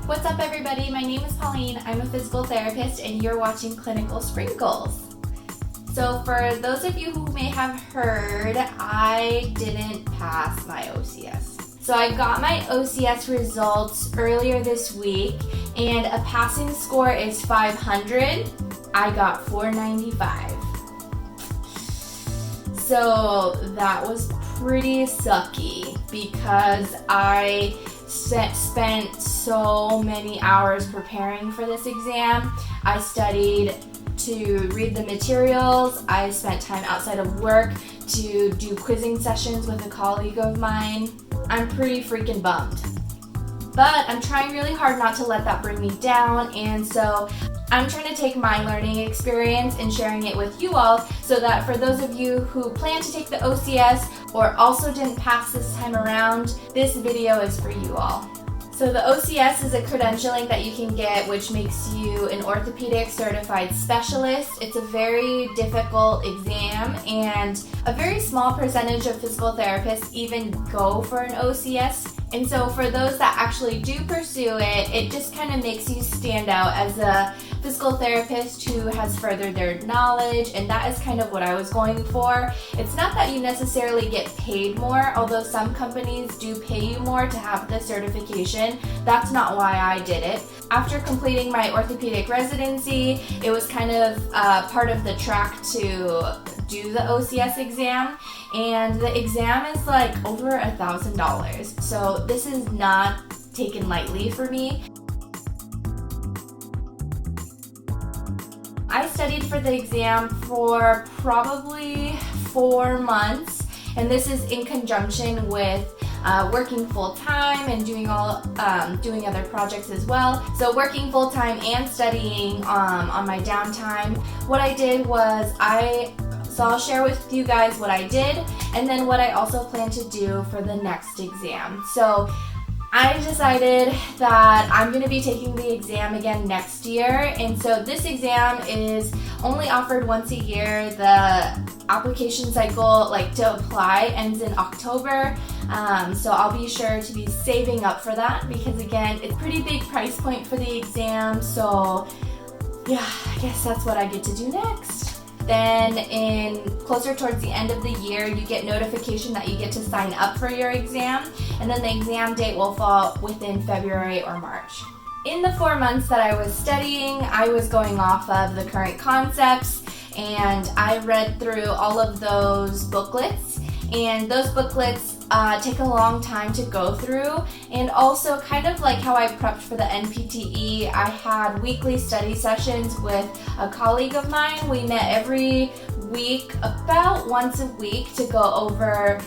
What's up, everybody? My name is Pauline. I'm a physical therapist and you're watching Clinical Sprinkles. So for those of you who may have heard, I didn't pass my OCS. So I got my OCS results earlier this week and a passing score is 500. I got 495. So that was pretty sucky because I spent so many hours preparing for this exam. I studied to read the materials. I spent time outside of work to do quizzing sessions with a colleague of mine. I'm pretty freaking bummed. But I'm trying really hard not to let that bring me down, and so I'm trying to take my learning experience and sharing it with you all so that for those of you who plan to take the OCS or also didn't pass this time around, this video is for you all. So the OCS is a credentialing that you can get which makes you an orthopedic certified specialist. It's a very difficult exam and a very small percentage of physical therapists even go for an OCS. And so for those that actually do pursue it, it just kind of makes you stand out as a physical therapist who has furthered their knowledge, and that is kind of what I was going for. It's not that you necessarily get paid more, although some companies do pay you more to have the certification. That's not why I did it. After completing my orthopedic residency, it was kind of part of the track to do the OCS exam, and the exam is like over $1,000. So this is not taken lightly for me. I studied for the exam for probably 4 months, and this is in conjunction with working full-time and doing other projects as well. So working full-time and studying on my downtime. What I did was so I'll share with you guys what I did and then what I also plan to do for the next exam. So I decided that I'm going to be taking the exam again next year, and so this exam is only offered once a year. The application cycle, to apply, ends in October, so I'll be sure to be saving up for that because again, it's a pretty big price point for the exam, so yeah, I guess that's what I get to do next. Then closer towards the end of the year, you get notification that you get to sign up for your exam, and then the exam date will fall within February or March. In the 4 months that I was studying, I was going off of the current concepts, and I read through all of those booklets, and those booklets take a long time to go through, and also kind of like how I prepped for the NPTE, I had weekly study sessions with a colleague of mine. We met every week, about once a week, to go over,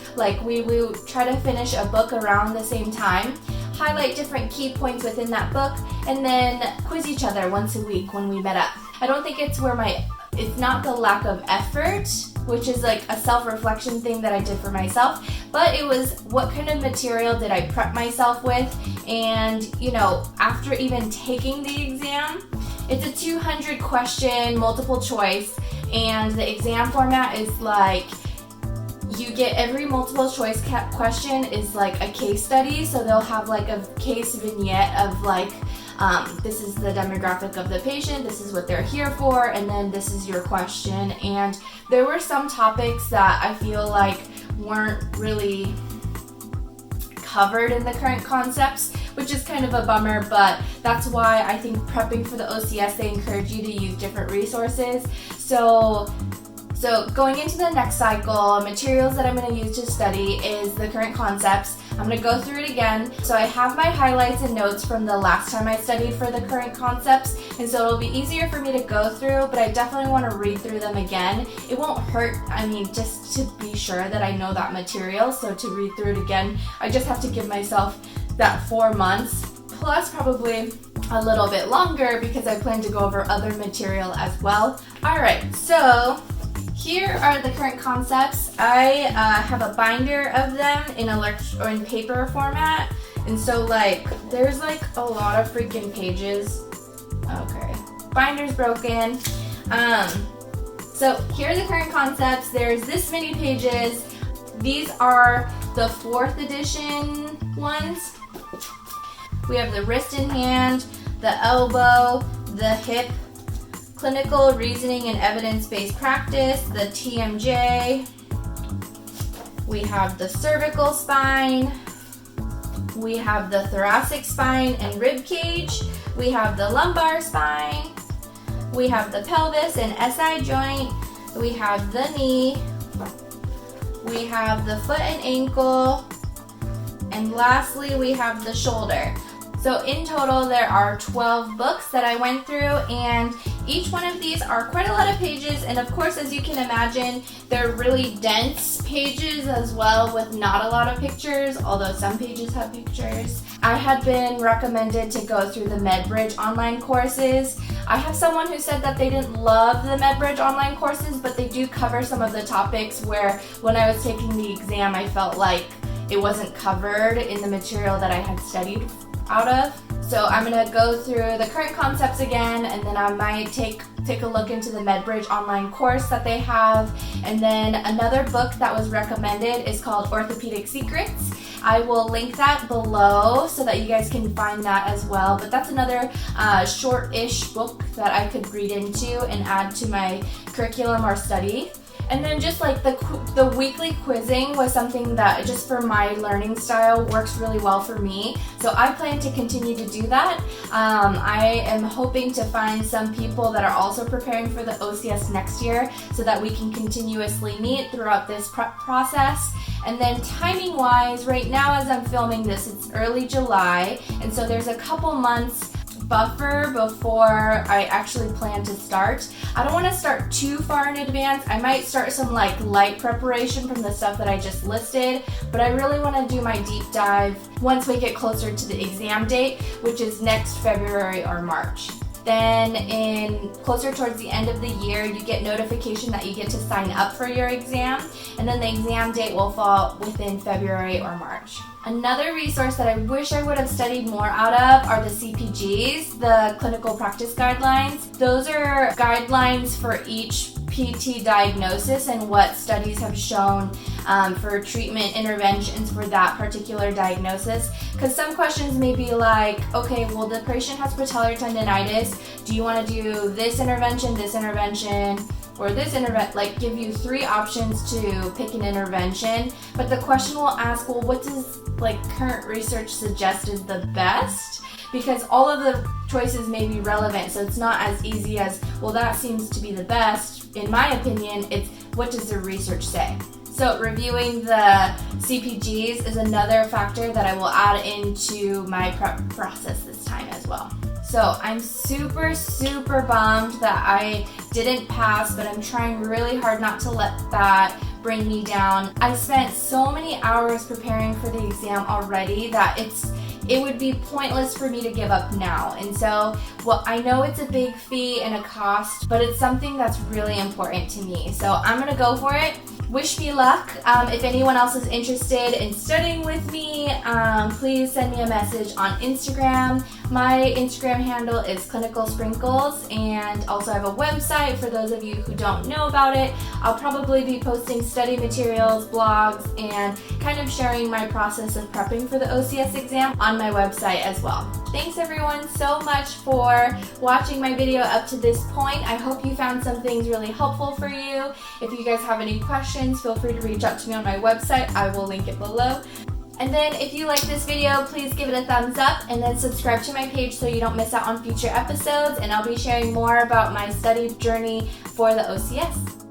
we would try to finish a book around the same time, highlight different key points within that book, and then quiz each other once a week when we met up. I don't think it's it's not the lack of effort, which is like a self-reflection thing that I did for myself, but it was what kind of material did I prep myself with, and after even taking the exam, it's a 200 question multiple choice, and the exam format is you get every multiple choice question is like a case study, so they'll have a case vignette of this is the demographic of the patient, this is what they're here for, and then this is your question. And there were some topics that I feel weren't really covered in the current concepts, which is kind of a bummer, but that's why I think prepping for the OCS, they encourage you to use different resources. So going into the next cycle, materials that I'm going to use to study is the current concepts. I'm going to go through it again. So I have my highlights and notes from the last time I studied for the current concepts, and so it'll be easier for me to go through, but I definitely want to read through them again. It won't hurt, just to be sure that I know that material, so to read through it again, I just have to give myself that 4 months, plus probably a little bit longer because I plan to go over other material as well. Alright, so here are the current concepts. I have a binder of them in paper format, and so there's a lot of freaking pages. Okay, binder's broken. So here are the current concepts. There's this many pages. These are the 4th edition ones. We have the wrist and hand, the elbow, the hip, clinical reasoning and evidence-based practice, the TMJ. We have the cervical spine. We have the thoracic spine and rib cage. We have the lumbar spine. We have the pelvis and SI joint. We have the knee. We have the foot and ankle. And lastly, we have the shoulder. So in total, there are 12 books that I went through, and each one of these are quite a lot of pages, and of course, as you can imagine, they're really dense pages as well with not a lot of pictures, although some pages have pictures. I had been recommended to go through the MedBridge online courses. I have someone who said that they didn't love the MedBridge online courses, but they do cover some of the topics where when I was taking the exam, I felt like it wasn't covered in the material that I had studied out of. So I'm gonna go through the current concepts again, and then I might take a look into the MedBridge online course that they have. And then another book that was recommended is called Orthopedic Secrets. I will link that below so that you guys can find that as well. But that's another short-ish book that I could read into and add to my curriculum or study. And then just like the weekly quizzing was something that just for my learning style works really well for me. So I plan to continue to do that. I am hoping to find some people that are also preparing for the OCS next year so that we can continuously meet throughout this process. And then timing wise, right now as I'm filming this, it's early July. And so there's a couple months buffer before I actually plan to start. I don't want to start too far in advance. I might start some like light preparation from the stuff that I just listed, but I really want to do my deep dive once we get closer to the exam date, which is next February or March. Then closer towards the end of the year, you get notification that you get to sign up for your exam, and then the exam date will fall within February or March. Another resource that I wish I would have studied more out of are the CPGs, the clinical practice guidelines. Those are guidelines for each PT diagnosis and what studies have shown for treatment interventions for that particular diagnosis. Because some questions may be like, okay, well, the patient has patellar tendonitis. Do you want to do this intervention, or this intervention? Like, give you 3 options to pick an intervention. But the question will ask, well, what does like current research suggest is the best? Because all of the choices may be relevant, so it's not as easy as, well, that seems to be the best. In my opinion, it's what does the research say? So reviewing the CPGs is another factor that I will add into my prep process this time as well. So I'm super, super bummed that I didn't pass, but I'm trying really hard not to let that bring me down. I spent so many hours preparing for the exam already that it would be pointless for me to give up now. And so, well, I know it's a big fee and a cost, but it's something that's really important to me. So I'm gonna go for it. Wish me luck. If anyone else is interested in studying with me, please send me a message on Instagram. My Instagram handle is Clinical Sprinkles, and also I have a website for those of you who don't know about it. I'll probably be posting study materials, blogs, and kind of sharing my process of prepping for the OCS exam on my website as well. Thanks everyone so much for watching my video up to this point. I hope you found some things really helpful for you. If you guys have any questions, feel free to reach out to me on my website. I will link it below. And then if you like this video, please give it a thumbs up and then subscribe to my page so you don't miss out on future episodes, and I'll be sharing more about my study journey for the OCS.